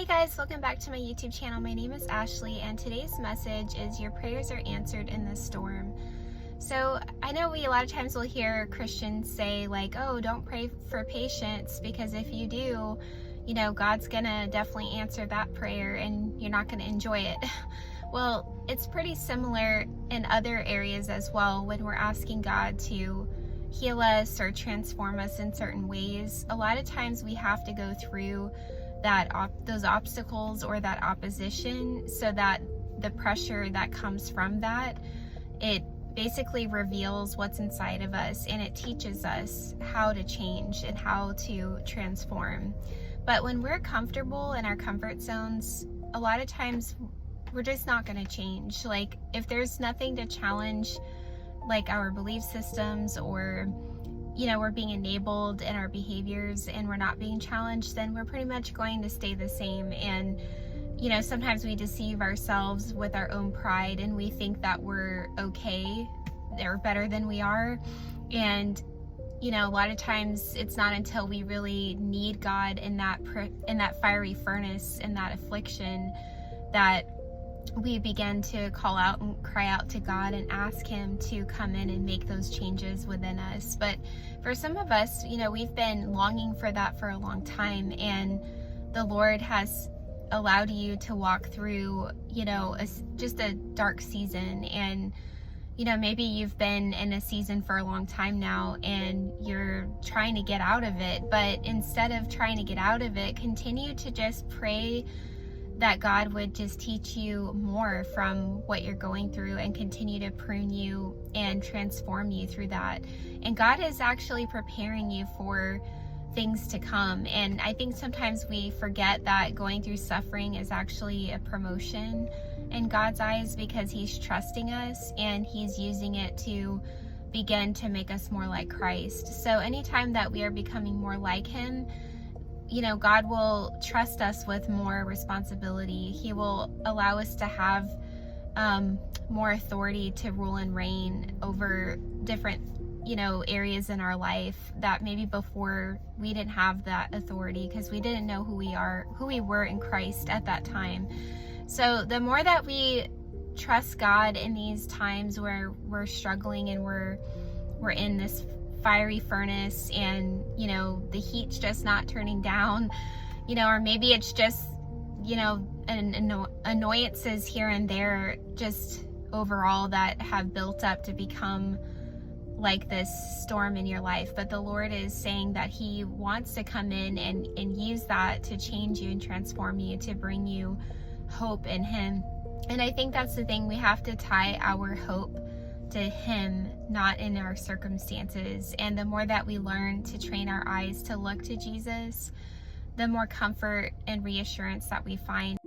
Hey guys, welcome back to my YouTube channel. My name is Ashley, and today's message is your prayers are answered in the storm. So I know a lot of times will hear Christians say like, oh, don't pray for patience, because if you do, God's gonna definitely answer that prayer and you're not gonna enjoy it. Well, it's pretty similar in other areas as well. When we're asking God to heal us or transform us in certain ways, a lot of times we have to go through those obstacles or that opposition, so that the pressure that comes from that, it basically reveals what's inside of us, and it teaches us how to change and how to transform. But when we're comfortable in our comfort zones, a lot of times we're just not going to change. Like, if there's nothing to challenge, like our belief systems, or we're being enabled in our behaviors and we're not being challenged, then we're pretty much going to stay the same. And sometimes we deceive ourselves with our own pride, and we think that we're okay or better than we are. And a lot of times it's not until we really need God in that fiery furnace, in that affliction, that we begin to call out and cry out to God and ask Him to come in and make those changes within us. But for some of us, we've been longing for that for a long time, and the Lord has allowed you to walk through, just a dark season. And maybe you've been in a season for a long time now and you're trying to get out of it. But instead of trying to get out of it, continue to just pray that God would just teach you more from what you're going through and continue to prune you and transform you through that. And God is actually preparing you for things to come. And I think sometimes we forget that going through suffering is actually a promotion in God's eyes, because He's trusting us and He's using it to begin to make us more like Christ. So anytime that we are becoming more like Him, God will trust us with more responsibility. He will allow us to have more authority to rule and reign over different, areas in our life that maybe before we didn't have that authority, because we didn't know who we were in Christ at that time. So the more that we trust God in these times where we're struggling and we're in this fiery furnace, and the heat's just not turning down, or maybe it's just annoyances here and there, just overall, that have built up to become like this storm in your life. But the Lord is saying that He wants to come in and use that to change you and transform you, to bring you hope in Him. And I think that's the thing, we have to tie our hope to Him, not in our circumstances. And the more that we learn to train our eyes to look to Jesus, the more comfort and reassurance that we find.